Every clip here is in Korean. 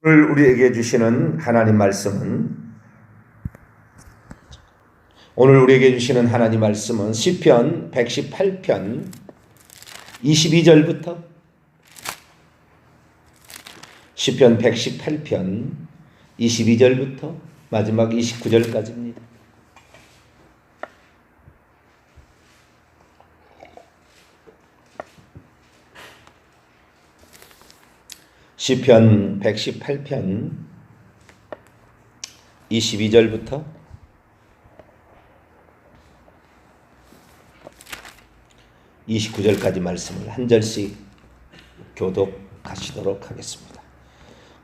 오늘 우리에게 주시는 하나님 말씀은 시편 118편 22절부터 시편 118편 22절부터 마지막 29절까지입니다. 시편 118편 22절부터 29절까지 말씀을 한 절씩 교독하시도록 하겠습니다.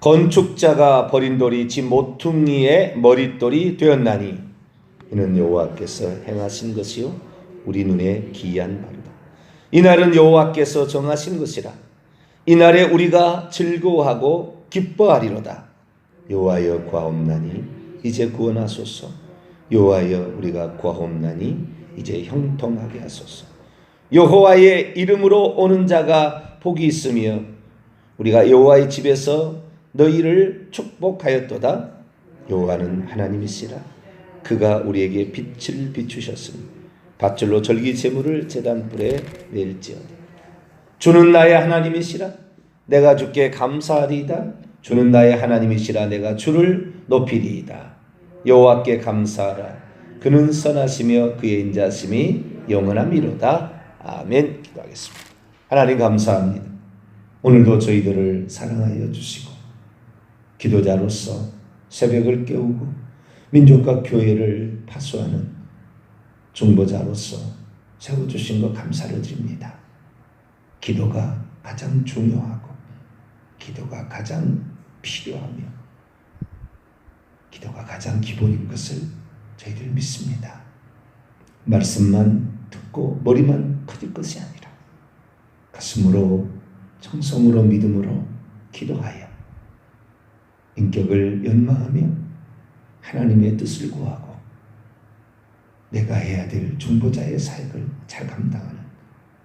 건축자가 버린 돌이 지 모퉁이의 머릿돌이 되었나니 이는 여호와께서 행하신 것이요 우리 눈에 기이한 바로다. 이날은 여호와께서 정하신 것이라. 이날에 우리가 즐거워하고 기뻐하리로다. 여호와여 구하옵나니 이제 구원하소서. 여호와여 우리가 구하옵나니 이제 형통하게 하소서. 여호와의 이름으로 오는 자가 복이 있으며 우리가 여호와의 집에서 너희를 축복하였도다. 여호와는 하나님이시라. 그가 우리에게 빛을 비추셨으니 밧줄로 절기 제물을 제단불에 낼지어다. 주는 나의 하나님이시라. 내가 주께 감사하리이다. 주는 나의 하나님이시라. 내가 주를 높이리이다. 여호와께 감사하라. 그는 선하시며 그의 인자심이 영원함이로다. 아멘. 기도하겠습니다. 하나님 감사합니다. 오늘도 저희들을 사랑하여 주시고 기도자로서 새벽을 깨우고 민족과 교회를 파수하는 중보자로서 세워주신 것 감사를 드립니다. 기도가 가장 중요하고 기도가 가장 필요하며 기도가 가장 기본인 것을 저희들 믿습니다. 말씀만 듣고 머리만 커질 것이 아니라 가슴으로 정성으로 믿음으로 기도하여 인격을 연마하며 하나님의 뜻을 구하고 내가 해야 될 중보자의 사역을 잘 감당하는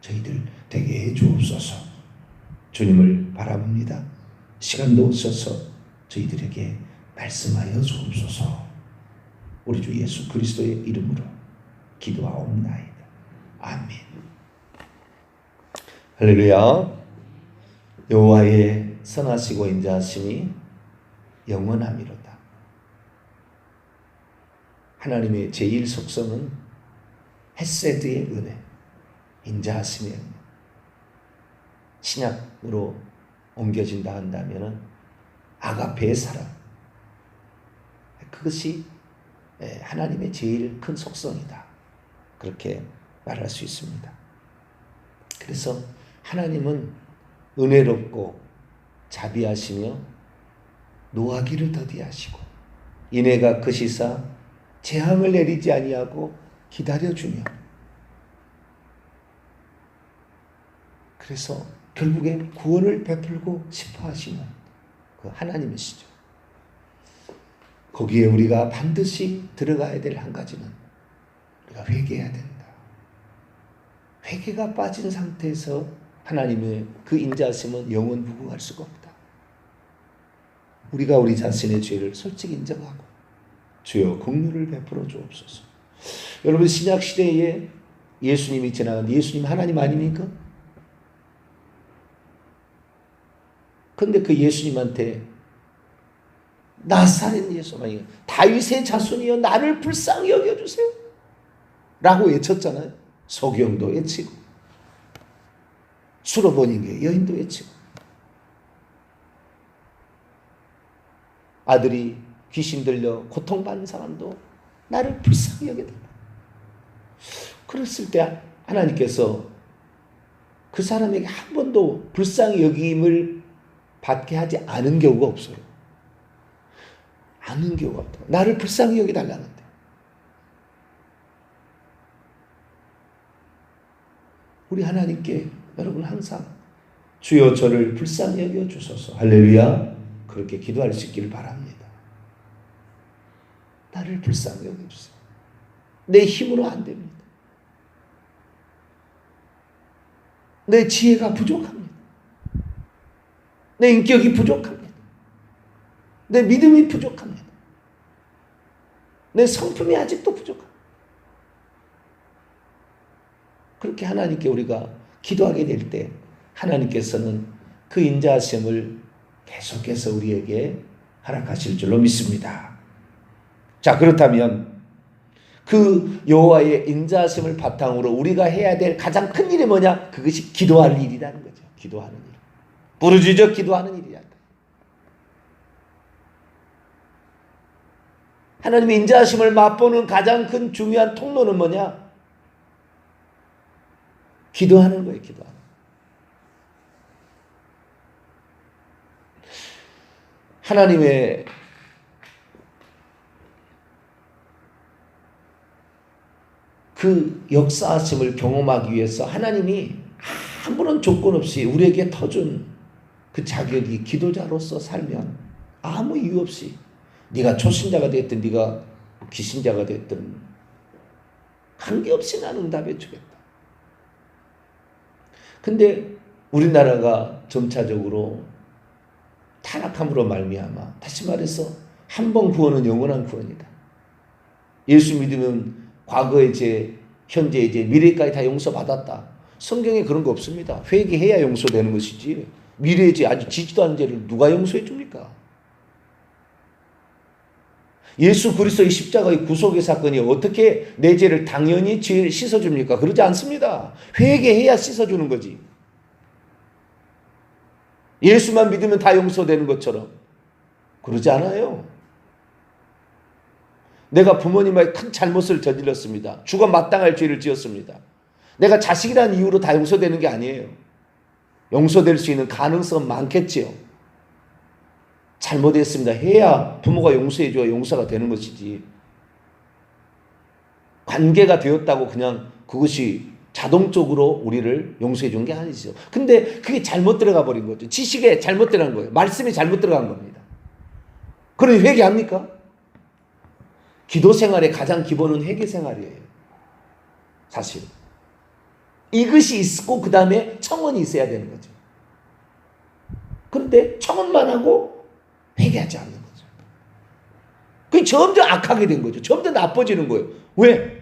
저희들 되게 해 주옵소서. 주님을 바라봅니다. 시간도 오셔서 저희들에게 말씀하여 주옵소서. 우리 주 예수 그리스도의 이름으로 기도하옵나이다. 아멘. 할렐루야. 여호와의 선하시고 인자하심이 영원함이로다. 하나님의 제1 속성은 헤세드의 은혜, 인자하심의 은혜. 신약으로 옮겨진다 한다면 아가페의 사랑. 그것이 하나님의 제일 큰 속성이다. 그렇게 말할 수 있습니다. 그래서 하나님은 은혜롭고 자비하시며 노하기를 더디하시고 인애가 크시사 재앙을 내리지 아니하고 기다려주며 그래서 결국에 구원을 베풀고 싶어 하시는 그 하나님이시죠. 거기에 우리가 반드시 들어가야 될 한 가지는 우리가 회개해야 된다. 회개가 빠진 상태에서 하나님의 그 인자하심은 영원 무궁할 수가 없다. 우리가 우리 자신의 죄를 솔직히 인정하고 주여 긍휼을 베풀어 주옵소서. 여러분 신약 시대에 예수님이 지나간 예수님 하나님 아닙니까? 근데 그 예수님한테 나사렛 예수, 다윗의 자손이여 나를 불쌍히 여겨주세요 라고 외쳤잖아요. 소경도 외치고 수로보니게 여인도 외치고 아들이 귀신 들려 고통받는 사람도 나를 불쌍히 여겨달라. 그랬을 때 하나님께서 그 사람에게 한 번도 불쌍히 여김을 받게 하지 않은 경우가 없어요. 않은 경우가 없다. 나를 불쌍히 여겨달라는데. 우리 하나님께 여러분 항상 주여 저를 불쌍히 여겨 주소서. 할렐루야. 그렇게 기도할 수 있기를 바랍니다. 나를 불쌍히 여겨 주세요. 내 힘으로 안 됩니다. 내 지혜가 부족합니다. 내 인격이 부족합니다. 내 믿음이 부족합니다. 내 성품이 아직도 부족합니다. 그렇게 하나님께 우리가 기도하게 될 때 하나님께서는 그 인자하심을 계속해서 우리에게 허락하실 줄로 믿습니다. 자, 그렇다면 그 여호와의 인자하심을 바탕으로 우리가 해야 될 가장 큰 일이 뭐냐? 그것이 기도할 일이라는 거죠. 기도하는 일. 부르짖어 기도하는 일이야. 하나님의 인자하심을 맛보는 가장 큰 중요한 통로는 뭐냐? 기도하는 거예요. 기도하는 거예요. 하나님의 그 역사하심을 경험하기 위해서 하나님이 아무런 조건 없이 우리에게 터준 그 자격이 기도자로서 살면 아무 이유 없이 네가 초신자가 됐든 네가 기신자가 됐든 관계없이 나는 응답해 주겠다. 근데 우리나라가 점차적으로 타락함으로 말미암아, 다시 말해서 한 번 구원은 영원한 구원이다. 예수 믿으면 과거의 죄, 현재의 죄, 미래까지 다 용서받았다. 성경에 그런 거 없습니다. 회개해야 용서되는 것이지 미래의 죄, 아직 지지도 않은 죄를 누가 용서해 줍니까? 예수 그리스도의 십자가의 구속의 사건이 어떻게 내 죄를 당연히 죄를 씻어줍니까? 그러지 않습니다. 회개해야 씻어주는 거지. 예수만 믿으면 다 용서되는 것처럼 그러지 않아요. 내가 부모님의 큰 잘못을 저질렀습니다. 죽어 마땅할 죄를 지었습니다. 내가 자식이라는 이유로 다 용서되는 게 아니에요. 용서될 수 있는 가능성은 많겠지요. 잘못했습니다. 해야 부모가 용서해줘야 용서가 되는 것이지. 관계가 되었다고 그냥 그것이 자동적으로 우리를 용서해 준 게 아니죠. 근데 그게 잘못 들어가 버린 거죠. 지식에 잘못 들어간 거예요. 말씀이 잘못 들어간 겁니다. 그러니 회개합니까? 기도 생활의 가장 기본은 회개 생활이에요. 사실. 이것이 있고 그 다음에 청원이 있어야 되는 거죠. 그런데 청원만 하고 회개하지 않는 거죠. 그게 점점 악하게 된 거죠. 점점 나빠지는 거예요. 왜?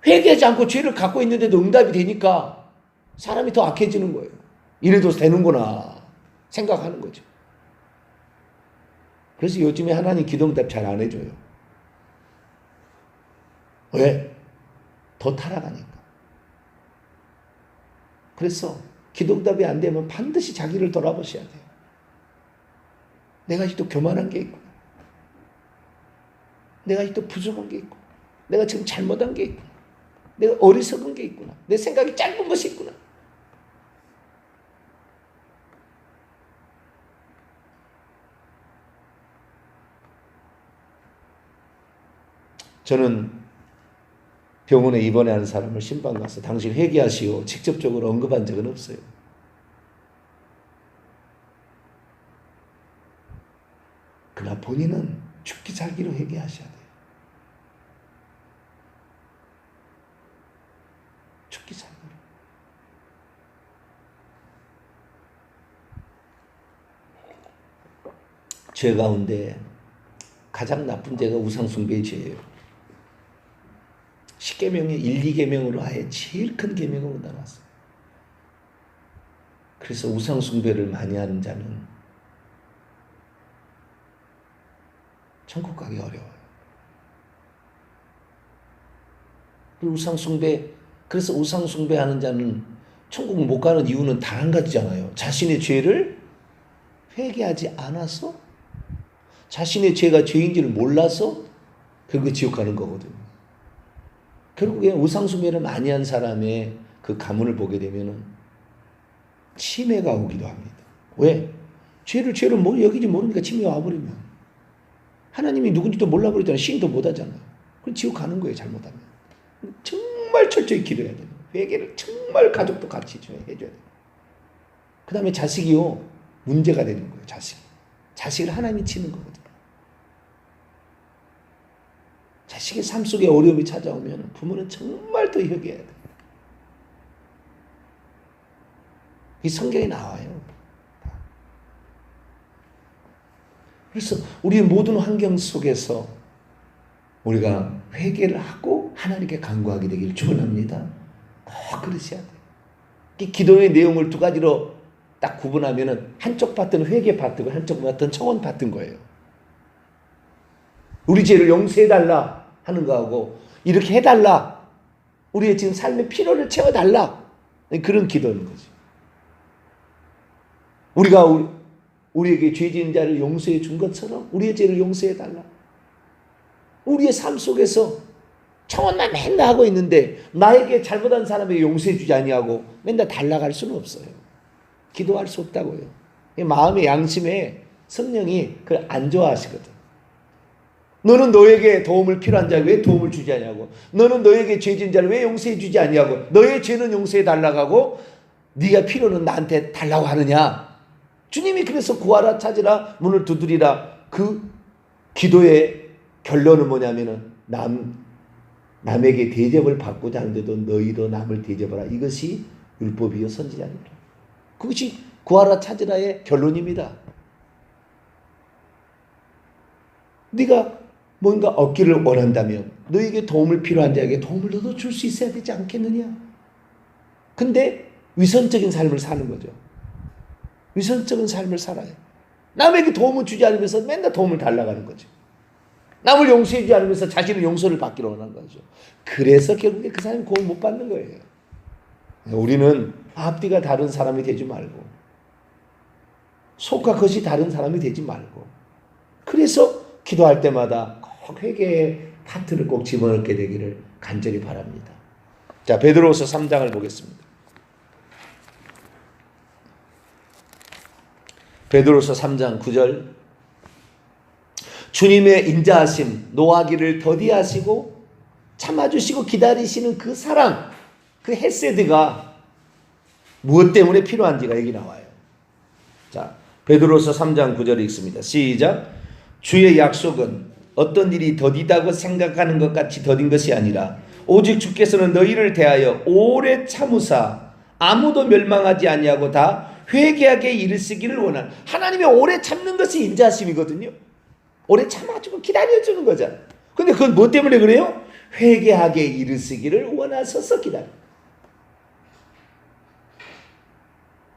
회개하지 않고 죄를 갖고 있는데도 응답이 되니까 사람이 더 악해지는 거예요. 이래도 되는구나 생각하는 거죠. 그래서 요즘에 하나님 기도응답 잘 안 해줘요. 왜? 더 타락하니까. 그래서 기도응답이 안 되면 반드시 자기를 돌아보셔야 돼요. 내가 아직도 교만한 게 있구나. 내가 아직도 부족한 게 있구나. 내가 지금 잘못한 게 있구나. 내가 어리석은 게 있구나. 내 생각이 짧은 것이 있구나. 저는 병원에 입원하는 사람을 신방 가서 당신 회개하시오 직접적으로 언급한 적은 없어요. 그러나 본인은 죽기 살기로 회개하셔야 돼요. 죽기 살기로. 죄 가운데 가장 나쁜 죄가 우상숭배의 죄예요. 10계명의 1, 2계명으로 아예 제일 큰 계명으로 나눴어요. 그래서 우상숭배를 많이 하는 자는 천국 가기 어려워요. 그래서 우상숭배하는 자는 천국 못 가는 이유는 단 한 가지잖아요. 자신의 죄를 회개하지 않아서, 자신의 죄가 죄인지를 몰라서 결국에 지옥 가는 거거든요. 결국에 우상숭배를 많이 한 사람의 그 가문을 보게 되면 치매가 오기도 합니다. 왜? 죄를 여기지 모르니까 치매가 와버리면. 하나님이 누군지도 몰라버리잖아요. 시인도 못하잖아요. 그럼 지옥 가는 거예요. 잘못하면. 정말 철저히 기도해야 돼요. 회개를 정말 가족도 같이 해줘야 돼요. 그 다음에 자식이요. 문제가 되는 거예요. 자식을 하나님이 치는 거거든요. 자식의 삶 속에 어려움이 찾아오면 부모는 정말 더 회개해야 돼요. 이 성경에 나와요. 그래서 우리의 모든 환경 속에서 우리가 회개를 하고 하나님께 간구하게 되기를 축원합니다. 꼭 그러셔야 돼요. 이 기도의 내용을 두 가지로 딱 구분하면은 한쪽 파트는 회개 파트고 한쪽 파트는 청원 파트인 거예요. 우리 죄를 용서해달라 하는 거하고 이렇게 해달라. 우리의 지금 삶의 필요를 채워달라. 그런 기도는 거지. 우리가 우리에게 죄 지은 자를 용서해 준 것처럼 우리의 죄를 용서해달라. 우리의 삶 속에서 청원만 맨날 하고 있는데 나에게 잘못한 사람에게 용서해 주지 아니하고 맨날 달라갈 수는 없어요. 기도할 수 없다고요. 마음의 양심에 성령이 그걸 안 좋아하시거든. 너는 너에게 도움을 필요한 자에 왜 도움을 주지 않냐고. 너는 너에게 죄 지은 자를 왜 용서해 주지 않냐고. 너의 죄는 용서해 달라고 하고 네가 필요는 나한테 달라고 하느냐. 주님이 그래서 구하라 찾으라 문을 두드리라. 그 기도의 결론은 뭐냐면은 남에게 대접을 받고자 하는데도 너희도 남을 대접하라. 이것이 율법이요 선지자니라. 그것이 구하라 찾으라의 결론입니다. 네가 뭔가 얻기를 원한다면 너에게 도움을 필요한 자에게 도움을 너도 줄 수 있어야 되지 않겠느냐. 근데 위선적인 삶을 사는 거죠. 위선적인 삶을 살아요. 남에게 도움을 주지 않으면서 맨날 도움을 달라고 하는 거죠. 남을 용서해 주지 않으면서 자신은 용서를 받기로 원하는 거죠. 그래서 결국에 그 사람이 구원 못 받는 거예요. 우리는 앞뒤가 다른 사람이 되지 말고 속과 겉이 다른 사람이 되지 말고 그래서 기도할 때마다 꼭 회개의 파트를 꼭 집어넣게 되기를 간절히 바랍니다. 자, 베드로후서 3장을 보겠습니다. 베드로후서 3장 9절 주님의 인자하심 노하기를 더디하시고 참아주시고 기다리시는 그 사랑 그 헤세드가 무엇 때문에 필요한지가 여기 나와요. 자, 베드로서 3장 9절에 읽습니다. 시작. 주의 약속은 어떤 일이 더디다고 생각하는 것 같이 더딘 것이 아니라 오직 주께서는 너희를 대하여 오래 참으사 아무도 멸망하지 아니하고 다 회개하게 이르시기를 원하는 하나님의 오래 참는 것이 인자하심이거든요. 오래 참아주고 기다려주는 거잖아요. 근데 그건 뭐 때문에 그래요? 회개하게 이르시기를 원하셔서 기다려.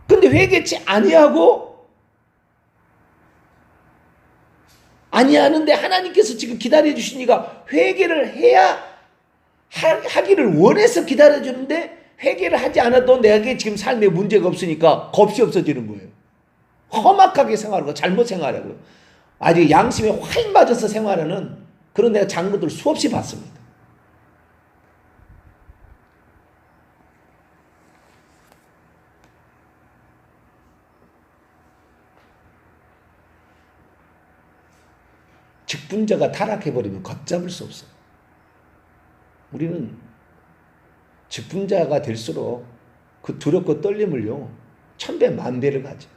근데 회개치 아니하는데 하나님께서 지금 기다려 주시니까 회개를 해야 하기를 원해서 기다려 주는데 회개를 하지 않아도 내게 지금 삶에 문제가 없으니까 겁이 없어지는 거예요. 험악하게 생활하고 잘못 생활하고 아주 양심에 활 맞아서 생활하는 그런 내가 장면들 수없이 봤습니다. 직분자가 타락해버리면 걷잡을 수 없어요. 우리는 직분자가 될수록 그 두렵고 떨림을요 1000배 만배를 가져.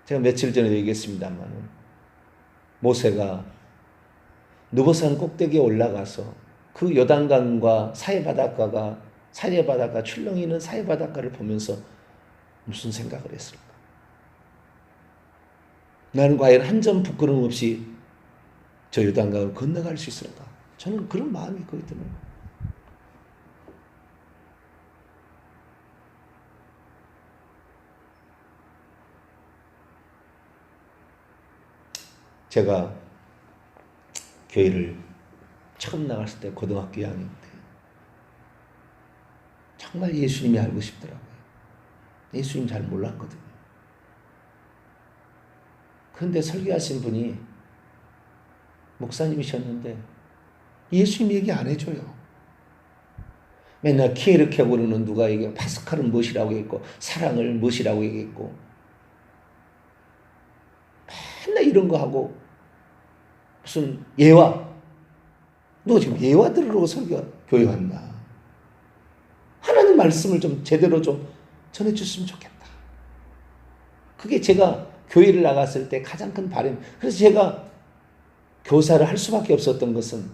제가 며칠 전에 얘기했습니다만 모세가 느보산 꼭대기에 올라가서 그 요단강과 사해바닷가 출렁이 있는 사해바닷가를 보면서 무슨 생각을 했을까? 나는 과연 한 점 부끄러움 없이 저 요단강을 건너갈 수 있을까? 저는 그런 마음이 있거든요. 제가 교회를 처음 나갔을 때 고등학교 2학년 때 정말 예수님이 알고 싶더라고요. 예수님 잘 몰랐거든요. 그런데 설교하신 분이 목사님이셨는데 예수님 얘기 안 해줘요. 맨날 키에르케 고르는 누가 얘기하고 파스칼은 무엇이라고 했고 사랑을 무엇이라고 얘기했고 맨날 이런 거 하고 무슨 예화 너 지금 예화 들으라고 교회 왔나? 하나님 말씀을 좀 제대로 좀 전해줬으면 좋겠다. 그게 제가 교회를 나갔을 때 가장 큰 바람. 그래서 제가 교사를 할 수밖에 없었던 것은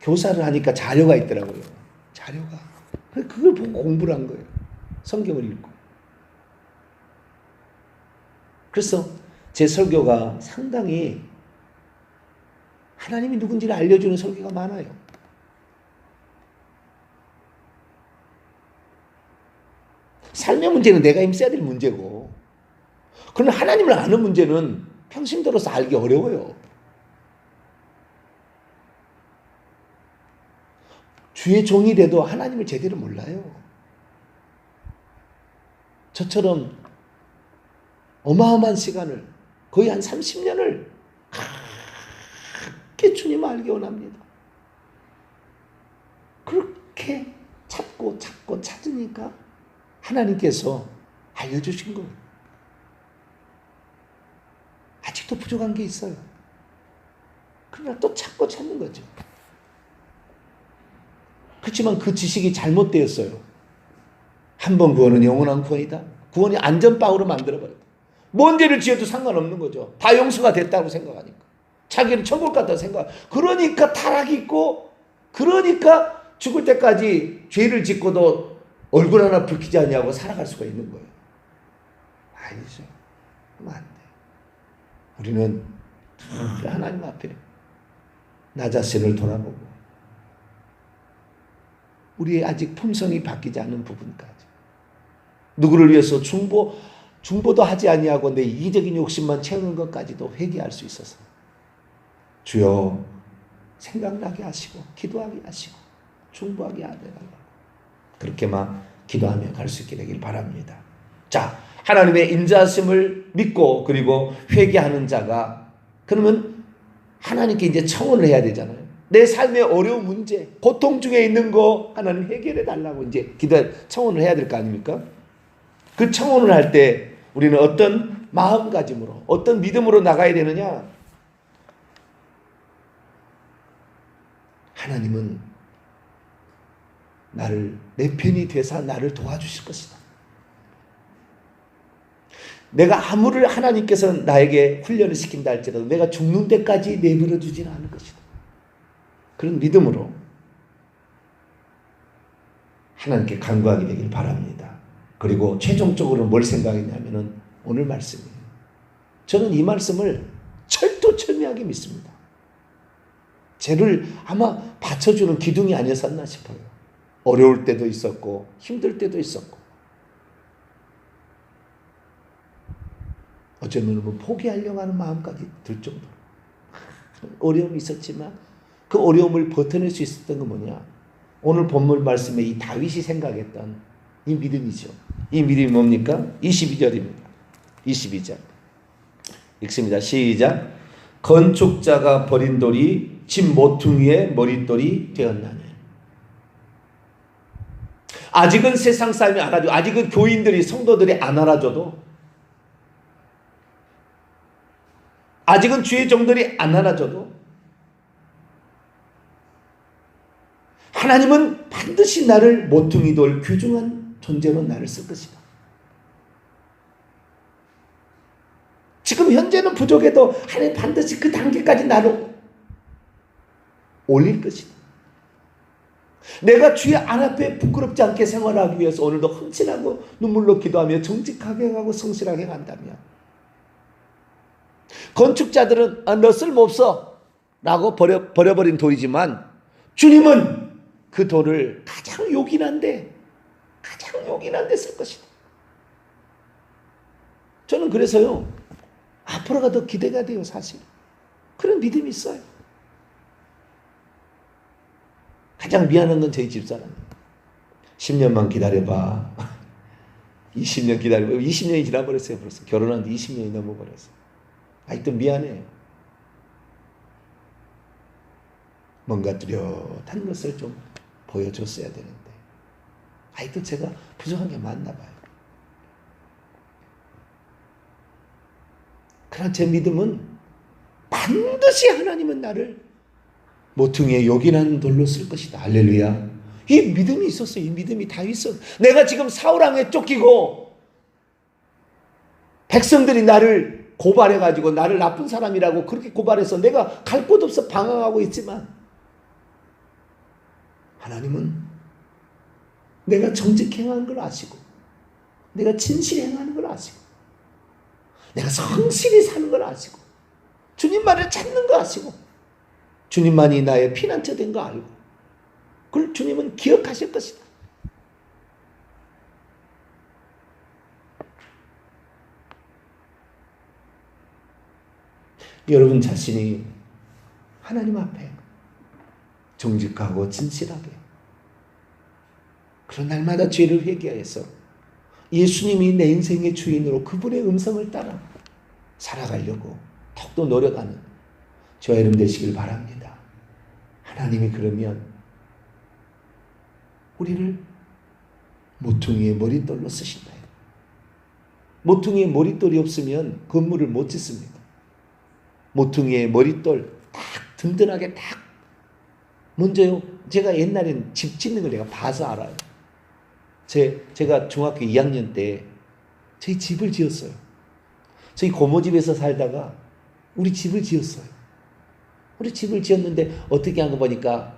교사를 하니까 자료가 있더라고요. 자료가. 그걸 보고 공부를 한 거예요. 성경을 읽고. 그래서 제 설교가 상당히 하나님이 누군지를 알려주는 설교가 많아요. 삶의 문제는 내가 힘써야 될 문제고, 그러나 하나님을 아는 문제는 평생 들어서 알기 어려워요. 주의 종이 돼도 하나님을 제대로 몰라요. 저처럼 어마어마한 시간을, 거의 한 30년을 그렇게 주님을 알기 원합니다. 그렇게 찾고 찾으니까 하나님께서 알려주신 거예요. 아직도 부족한 게 있어요. 그러나 또 찾는 거죠. 그렇지만 그 지식이 잘못되었어요. 한 번 구원은 영원한 구원이다. 구원이 안전빵으로 만들어버려요. 뭔 죄를 지어도 상관없는 거죠. 다 용서가 됐다고 생각하니까. 자기는 천국 갔다고 생각. 그러니까 타락이 있고, 그러니까 죽을 때까지 죄를 짓고도 얼굴 하나 붉히지 않냐고 살아갈 수가 있는 거예요. 아니죠. 그러면 안 돼. 우리는 하나님 앞에 나 자신을 돌아보고, 우리의 아직 품성이 바뀌지 않은 부분까지, 누구를 위해서 중보도 하지 아니하고 내 이기적인 욕심만 채우는 것까지도 회개할 수 있어서 주여 생각나게 하시고 기도하게 하시고 중보하게 하더라고요. 그렇게만 기도하며 갈 수 있게 되길 바랍니다. 자, 하나님의 인자하심을 믿고 그리고 회개하는 자가, 그러면 하나님께 이제 청원을 해야 되잖아요. 내 삶의 어려운 문제, 고통 중에 있는 거 하나님 해결해 달라고 이제 청원을 해야 될 거 아닙니까? 그 청원을 할 때 우리는 어떤 마음가짐으로, 어떤 믿음으로 나가야 되느냐? 하나님은 내 편이 되사 나를 도와주실 것이다. 내가 아무를 하나님께서 나에게 훈련을 시킨다 할지라도 내가 죽는 데까지 내버려 두지는 않을 것이다. 그런 믿음으로 하나님께 간구하게 되길 바랍니다. 그리고 최종적으로 뭘 생각했냐면은 오늘 말씀이에요. 저는 이 말씀을 철두철미하게 믿습니다. 죄를 아마 받쳐주는 기둥이 아니었었나 싶어요. 어려울 때도 있었고 힘들 때도 있었고, 어쩌면 뭐 포기하려고 하는 마음까지 들 정도로 어려움이 있었지만 그 어려움을 버텨낼 수 있었던 건 뭐냐? 오늘 본문 말씀에 이 다윗이 생각했던 이 믿음이죠. 이 믿음이 뭡니까? 22절입니다. 22절 읽습니다. 시작. 건축자가 버린 돌이 집 모퉁이의 머릿돌이 되었나니. 아직은 세상 사람이 알아줘, 아직은 교인들이, 성도들이 안 알아줘도, 아직은 주의 종들이 안 알아줘도 하나님은 반드시 나를 모퉁이 돌 귀중한 존재로 나를 쓸 것이다. 지금 현재는 부족해도 하나님 반드시 그 단계까지 나를 올릴 것이다. 내가 주의 안 앞에 부끄럽지 않게 생활하기 위해서 오늘도 헌신하고 눈물로 기도하며 정직하게 하고 성실하게 간다면, 건축자들은 너 쓸모없어 라고 버려버린 돌이지만 주님은 그 돌을 가장 요긴한데 쓸 것이다. 저는 그래서요, 앞으로가 더 기대가 돼요. 사실 그런 믿음이 있어요. 가장 미안한 건 저희 집사람. 10년만 기다려봐. 20년 기다려봐. 20년이 지나버렸어요. 벌써 결혼한 지 20년이 넘어버렸어요. 아직도 미안해요. 뭔가 뚜렷한 것을 좀 보여줬어야 되는데 아직도 제가 부족한 게 많나 봐요. 그러나 제 믿음은 반드시 하나님은 나를 모퉁이에 요긴한 돌로 쓸 것이다. 할렐루야. 이 믿음이 있었어요. 이 믿음이 다 있어. 내가 지금 사울왕에 쫓기고 백성들이 나를 고발해가지고 나를 나쁜 사람이라고 그렇게 고발해서 내가 갈 곳 없어 방황하고 있지만, 하나님은 내가 정직히 행하는 걸 아시고 내가 진실히 행하는 걸 아시고 내가 성실히 사는 걸 아시고 주님만을 찾는 거 아시고 주님만이 나의 피난처 된 거 알고 그걸 주님은 기억하실 것이다. 여러분 자신이 하나님 앞에 정직하고 진실하게 그런 날마다 죄를 회개해서 예수님이 내 인생의 주인으로 그분의 음성을 따라 살아가려고 더욱더 노력하는 저와 여러분 되시길 바랍니다. 하나님이 그러면 우리를 모퉁이의 머릿돌로 쓰신다요. 모퉁이의 머릿돌이 없으면 건물을 못 짓습니다. 모퉁이의 머릿돌 딱 든든하게 딱 먼저요. 제가 옛날엔 집 짓는 걸 내가 봐서 알아요. 제가 중학교 2학년 때 저희 집을 지었어요. 저희 고모집에서 살다가 우리 집을 지었어요. 우리 집을 지었는데 어떻게 한 거 보니까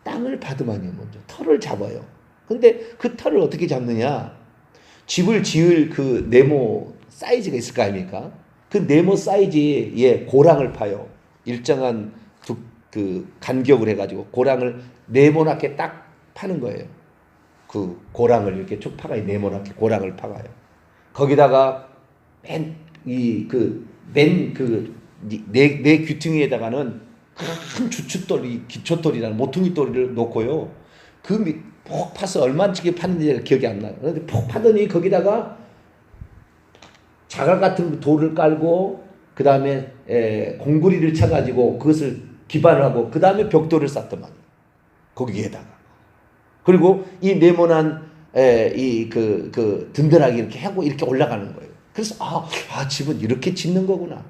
땅을 받으면요. 먼저 털을 잡아요. 근데 그 털을 어떻게 잡느냐. 집을 지을 그 네모 사이즈가 있을 거 아닙니까? 그 네모 사이즈에 고랑을 파요. 일정한 그 간격을 해가지고 고랑을 네모나게 딱 파는 거예요. 그 고랑을 이렇게 쭉 파가요. 네모나게 고랑을 파가요. 거기다가 네 귀퉁이에다가는 큰 주춧돌이 기초돌이라는 모퉁이돌이를 놓고요. 폭 파서 얼마나 파는지 기억이 안 나요. 그런데 폭 파더니 거기다가 자갈 같은 돌을 깔고 그 다음에 공구리를 쳐가지고 그것을 기반을 하고 그 다음에 벽돌을 쌓더만 거기에다가 그리고 이 네모난 든든하게 이렇게 하고 이렇게 올라가는 거예요. 그래서 집은 이렇게 짓는 거구나.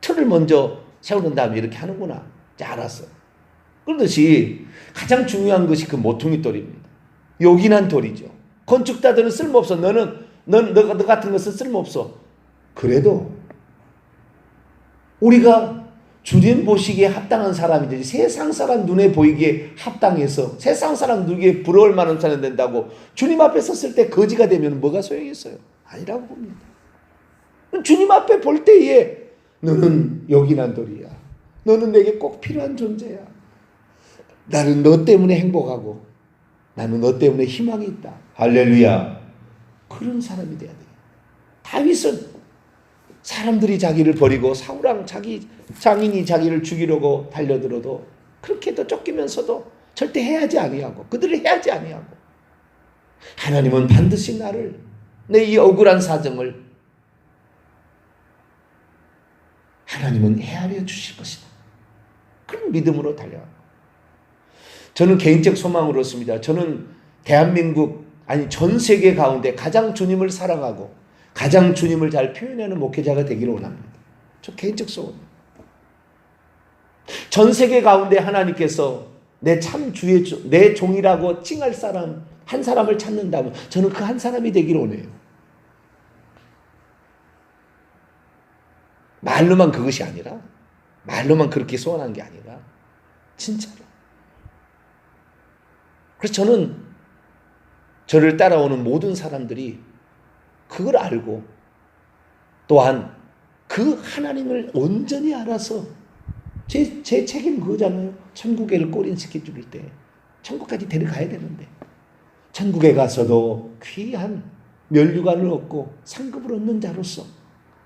틀을 먼저 세우는 다음에 이렇게 하는구나. 알았어요. 그러듯이 가장 중요한 것이 그 모퉁이 돌입니다. 요긴한 돌이죠. 건축자들은 쓸모없어. 너 같은 것은 쓸모없어. 그래도 우리가 주님 보시기에 합당한 사람이지 세상 사람 눈에 보이기에 합당해서 세상 사람 눈에 부러울 만한 사람 된다고 주님 앞에 섰을 때 거지가 되면 뭐가 소용이 있어요? 아니라고 봅니다. 주님 앞에 볼 때에 너는 요긴한 돌이야. 너는 내게 꼭 필요한 존재야. 나는 너 때문에 행복하고 나는 너 때문에 희망이 있다. 할렐루야. 그런 사람이 돼야 돼요. 다윗은 사람들이 자기를 버리고 사울왕 장인이 자기를 죽이려고 달려들어도 그렇게도 쫓기면서도 절대 해하지 아니하고 그들을 해하지 아니하고 하나님은 반드시 나를 내 이 억울한 사정을 하나님은 헤아려 주실 것이다. 그런 믿음으로 달려가고 저는 개인적 소망으로습니다. 저는 대한민국 아니 전 세계 가운데 가장 주님을 사랑하고 가장 주님을 잘 표현하는 목회자가 되기를 원합니다. 저 개인적 소원입니다. 전 세계 가운데 하나님께서 내 참 주의 내 종이라고 칭할 사람 한 사람을 찾는다면 저는 그 한 사람이 되기를 원해요. 말로만 그것이 아니라 말로만 그렇게 소원한 게 아니라 진짜로. 그래서 저는 저를 따라오는 모든 사람들이 그걸 알고 또한 그 하나님을 온전히 알아서 제 책임 그거잖아요. 천국에를 꼬린시켜 줄 때 천국까지 데려가야 되는데 천국에 가서도 귀한 면류관을 얻고 상급을 얻는 자로서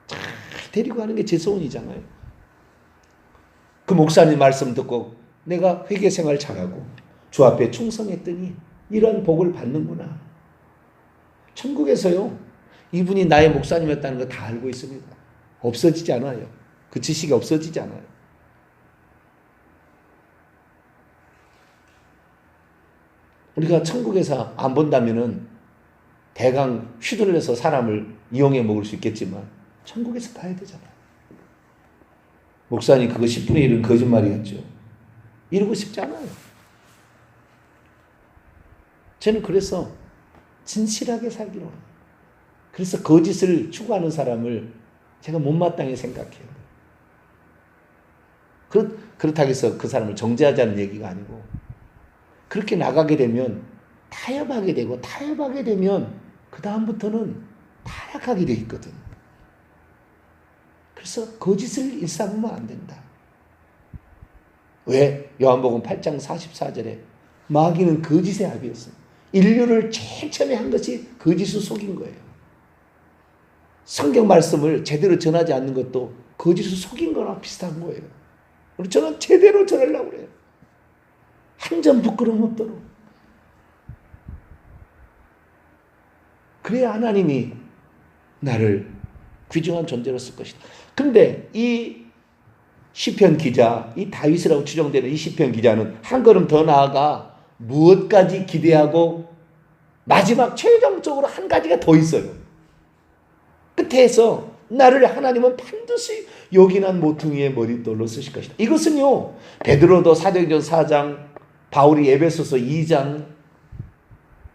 잘 데리고 가는 게 제 소원이잖아요. 그 목사님 말씀 듣고 내가 회개생활 잘하고 주 앞에 충성했더니 이런 복을 받는구나. 천국에서요. 이분이 나의 목사님이었다는 거 다 알고 있습니다. 없어지지 않아요. 그 지식이 없어지지 않아요. 우리가 천국에서 안 본다면은 대강 휘둘려서 사람을 이용해 먹을 수 있겠지만 천국에서 봐야 되잖아요. 목사님 그거 10분의 1은 거짓말이었죠. 이러고 싶지 않아요. 저는 그래서 진실하게 살기로 합니다. 그래서 거짓을 추구하는 사람을 제가 못마땅히 생각해요. 그렇다고 해서 그 사람을 정죄하자는 얘기가 아니고 그렇게 나가게 되면 타협하게 되면 그 다음부터는 타락하게 돼 있거든. 그래서 거짓을 일삼으면 안 된다. 왜? 요한복음 8장 44절에 마귀는 거짓의 아비였습니다. 인류를 제일 처음에 한 것이 거짓을 속인 거예요. 성경 말씀을 제대로 전하지 않는 것도 거짓을 속인 거나 비슷한 거예요. 그래서 저는 제대로 전하려고 그래요. 한 점 부끄러움 없도록. 그래야 하나님이 나를 귀중한 존재로 쓸 것이다. 근데 이 시편 기자, 이 다윗이라고 추정되는 이 시편 기자는 한 걸음 더 나아가 무엇까지 기대하고 마지막 최종적으로 한 가지가 더 있어요. 끝에서 나를 하나님은 반드시 요긴한 모퉁이의 머릿돌로 쓰실 것이다. 이것은요, 베드로도 사도행전 4장, 바울이 에베소서 2장,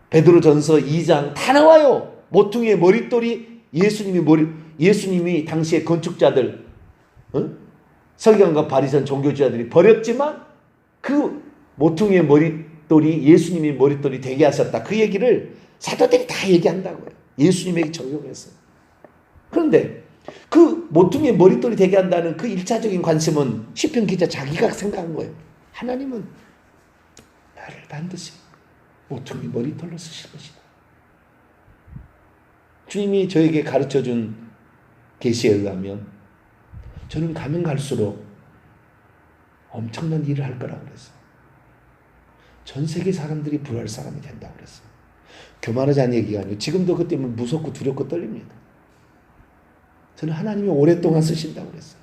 베드로전서 2장 다 나와요. 모퉁이의 머릿돌이 예수님이 당시의 건축자들, 서기관과 바리새인 종교지자들이 버렸지만 그 모퉁이의 머릿돌이 예수님이 머릿돌이 되게 하셨다. 그 얘기를 사도들이 다 얘기한다고요. 예수님에게 적용해서. 그런데 그 모퉁이의 머릿돌이 되게 한다는 그 1차적인 관심은 시편 기자 자기가 생각한 거예요. 하나님은 나를 반드시 모퉁이 머릿돌로 쓰실 것이다. 주님이 저에게 가르쳐준 계시에 의하면 저는 가면 갈수록 엄청난 일을 할 거라고 그랬어요. 전 세계 사람들이 부활 사람이 된다고 그랬어요. 교만하자는 얘기가 아니고 지금도 그 때문에 무섭고 두렵고 떨립니다. 저는 하나님이 오랫동안 쓰신다고 그랬어요.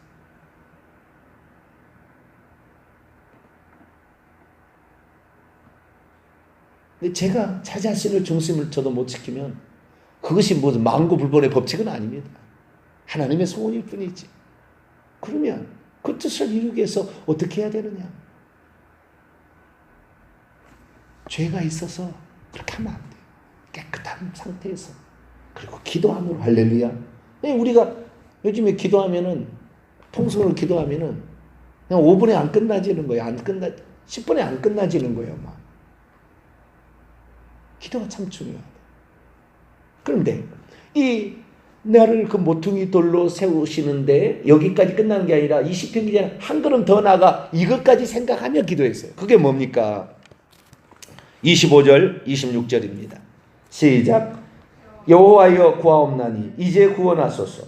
근데 제가 제 자신을 중심을 저도 못 지키면 그것이 무슨 만고불변의 법칙은 아닙니다. 하나님의 소원일 뿐이지. 그러면 그 뜻을 이루기 위해서 어떻게 해야 되느냐? 죄가 있어서 그렇게 하면 안 돼요. 깨끗한 상태에서. 그리고 기도함으로 할렐루야. 우리가 요즘에 기도하면은 통성으로 기도하면은 그냥 5분에 안 끝나지는 거예요. 10분에 안 끝나지는 거예요. 막. 기도가 참 중요하다. 그런데 이 나를 그 모퉁이 돌로 세우시는데 여기까지 끝나는 게 아니라 이 시편 기자는 한 걸음 더 나아가 이것까지 생각하며 기도했어요. 그게 뭡니까? 25절 26절입니다. 시작. 여호와여 구하옵나니 이제 구원하소서.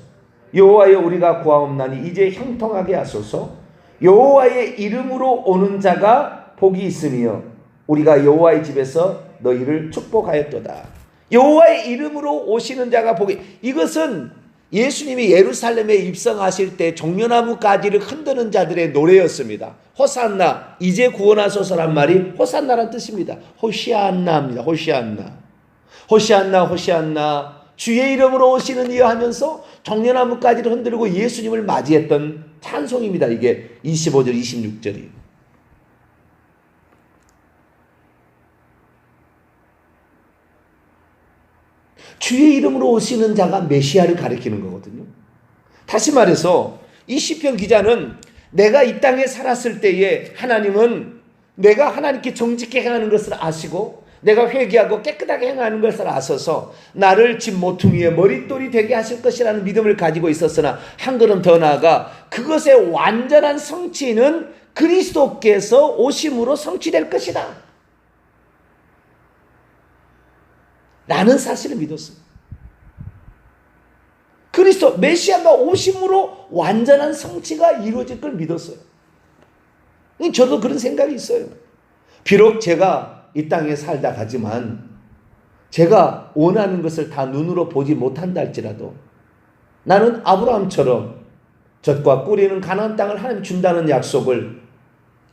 여호와여 우리가 구하옵나니 이제 형통하게 하소서. 여호와의 이름으로 오는 자가 복이 있으며 우리가 여호와의 집에서 너희를 축복하였도다. 여호와의 이름으로 오시는 자가 복이. 이것은 예수님이 예루살렘에 입성하실 때 종려나무 가지를 흔드는 자들의 노래였습니다. 호산나, 이제 구원하소서란 말이 호산나란 뜻입니다. 호시안나입니다. 호시안나. 호시안나 호시안나 주의 이름으로 오시는 이여 하면서 종려나무 가지를 흔들고 예수님을 맞이했던 찬송입니다. 이게 25절 26절이에요. 주의 이름으로 오시는 자가 메시아를 가리키는 거거든요. 다시 말해서 이 시편 기자는 내가 이 땅에 살았을 때에 하나님은 내가 하나님께 정직하게 행하는 것을 아시고 내가 회개하고 깨끗하게 행하는 것을 아셔서 나를 집 모퉁이의 머릿돌이 되게 하실 것이라는 믿음을 가지고 있었으나 한 걸음 더 나아가 그것의 완전한 성취는 그리스도께서 오심으로 성취될 것이다 라는 사실을 믿었습니다. 그리스도 메시아가 오심으로 완전한 성취가 이루어질 걸 믿었어요. 저도 그런 생각이 있어요. 비록 제가 이 땅에 살다 가지만 제가 원하는 것을 다 눈으로 보지 못한다 할지라도 나는 아브라함처럼 젖과 꿀이는 가나안 땅을 하나님 준다는 약속을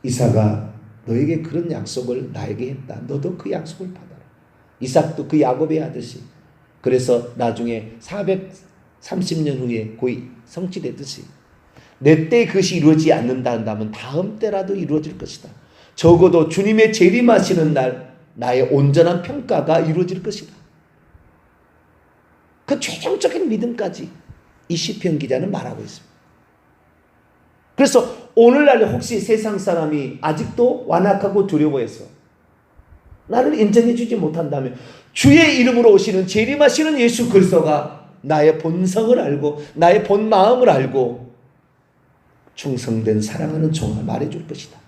이삭아 너에게 그런 약속을 나에게 했다. 너도 그 약속을 받아라. 이삭도 그 야곱의 하듯이 그래서 나중에 430년 후에 거의 성취됐듯이 내 때 그것이 이루어지지 않는다 한다면 다음 때라도 이루어질 것이다. 적어도 주님의 재림하시는 날 나의 온전한 평가가 이루어질 것이다. 그 최종적인 믿음까지 이 시편 기자는 말하고 있습니다. 그래서 오늘날 혹시 세상 사람이 아직도 완악하고 두려워해서 나를 인정해 주지 못한다면 주의 이름으로 오시는 재림하시는 예수 그리스도가 나의 본성을 알고 나의 본 마음을 알고 충성된 사랑하는 종을 말해줄 것이다.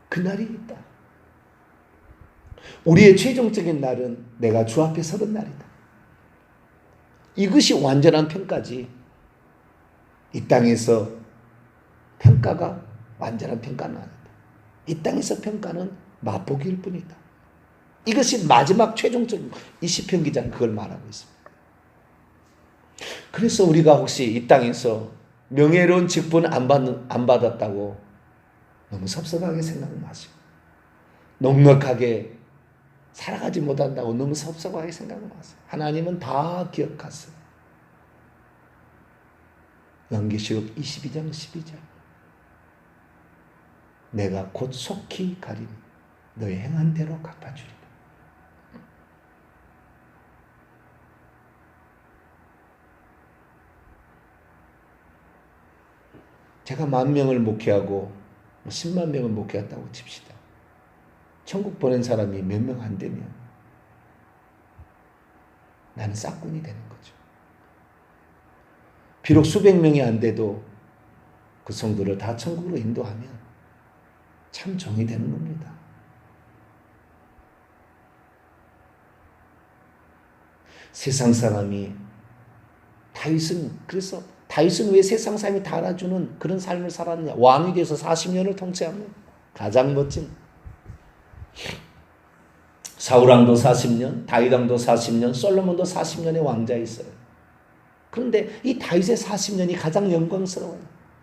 그날이 있다. 우리의 최종적인 날은 내가 주 앞에 서는 날이다. 이것이 완전한 평가지. 이 땅에서 평가가 완전한 평가는 아니다. 이 땅에서 평가는 맛보기일 뿐이다. 이것이 마지막 최종적인, 이 시편 기자는 그걸 말하고 있습니다. 그래서 우리가 혹시 이 땅에서 명예로운 직분 안 받았다고 너무 섭섭하게 생각 마시고, 넉넉하게 살아가지 못한다고 너무 섭섭하게 생각 마세요. 하나님은 다 기억하세요. 요한계시록 22장 12절. 내가 곧 속히 가리니 너의 행한 대로 갚아주리라. 제가 10,000명을 목회하고 10만 명을 목회했다고 칩시다. 천국 보낸 사람이 몇 명 안 되면 나는 싹군이 되는 거죠. 비록 수백 명이 안 돼도 그 성도를 다 천국으로 인도하면 참 정이 되는 겁니다. 세상 사람이 그래서 다윗은 왜 세상 사람이 다 알아주는 그런 삶을 살았냐? 왕이 돼서 40년을 통치하면 가장 멋진. 사울왕도 40년, 다윗왕도 40년, 솔로몬도 40년의 왕자였어요. 그런데 이 다윗의 40년이 가장 영광스러워요.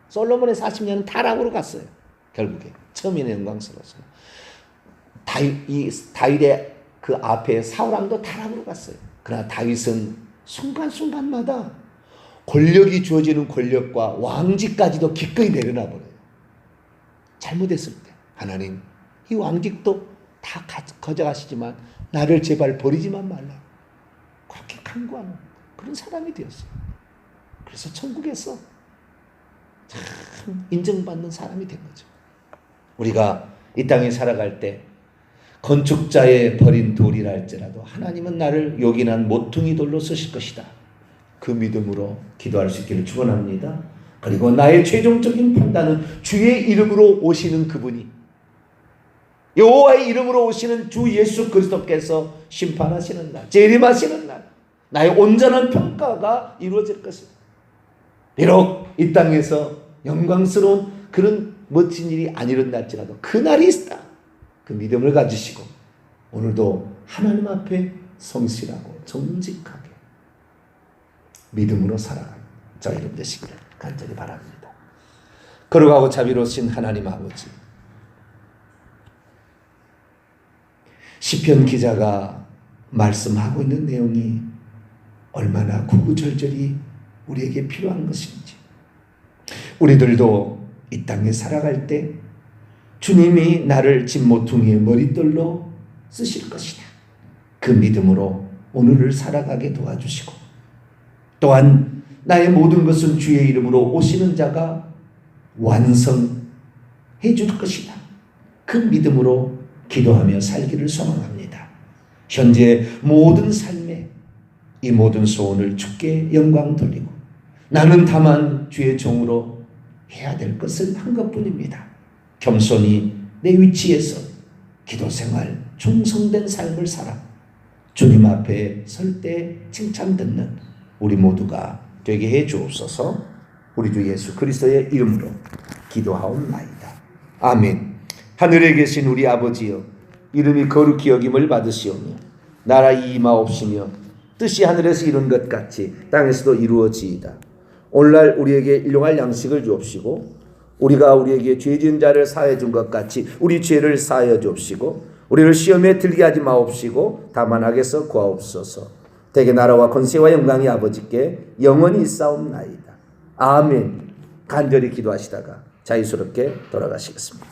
솔로몬의 40년은 타락으로 갔어요. 결국에 처음에는 영광스러웠어요. 다윗의 그 앞에 사울왕도 타락으로 갔어요. 그러나 다윗은 순간순간마다 권력이 주어지는 권력과 왕직까지도 기꺼이 내려놔 버려요. 잘못했을 때 하나님 이 왕직도 다 가져가시지만 나를 제발 버리지만 말라. 그렇게 간구하는 그런 사람이 되었어요. 그래서 천국에서 참 인정받는 사람이 된 거죠. 우리가 이 땅에 살아갈 때 건축자의 버린 돌이라 할지라도 하나님은 나를 요긴한 모퉁이 돌로 쓰실 것이다. 그 믿음으로 기도할 수 있기를 축원합니다. 그리고 나의 최종적인 판단은 주의 이름으로 오시는 그분이, 여호와의 이름으로 오시는 주 예수 그리스도께서 심판하시는 날, 재림하시는 날, 나의 온전한 평가가 이루어질 것이다. 비록 이 땅에서 영광스러운 그런 멋진 일이 안 일어날지라도 그날이 있다. 그 믿음을 가지시고 오늘도 하나님 앞에 성실하고 정직하게 믿음으로 살아가는 저 이름 되시기를 간절히 바랍니다. 거룩하고 자비로우신 하나님 아버지, 시편 기자가 말씀하고 있는 내용이 얼마나 구구절절히 우리에게 필요한 것인지, 우리들도 이 땅에 살아갈 때 주님이 나를 진모퉁이의 머릿돌로 쓰실 것이다. 그 믿음으로 오늘을 살아가게 도와주시고, 또한 나의 모든 것은 주의 이름으로 오시는 자가 완성해 줄 것이다. 그 믿음으로 기도하며 살기를 소망합니다. 현재 모든 삶에 이 모든 소원을 주께 영광 돌리고 나는 다만 주의 종으로 해야 될 것을 한 것뿐입니다. 겸손히 내 위치에서 기도생활, 충성된 삶을 살아 주님 앞에 설 때 칭찬 듣는 우리 모두가 되게 해 주옵소서. 우리 주 예수 그리스도의 이름으로 기도하옵나이다. 아멘. 하늘에 계신 우리 아버지여, 이름이 거룩히 여김을 받으시오며 나라 임하옵시며 뜻이 하늘에서 이룬 것 같이 땅에서도 이루어지이다. 오늘날 우리에게 일용할 양식을 주옵시고 우리가 우리에게 죄 지은 자를 사하여 준 것 같이 우리 죄를 사하여 주옵시고 우리를 시험에 들게 하지 마옵시고 다만 악에서 구하옵소서. 대개 나라와 권세와 영광이 아버지께 영원히 있사옵나이다. 아멘. 간절히 기도하시다가 자유스럽게 돌아가시겠습니다.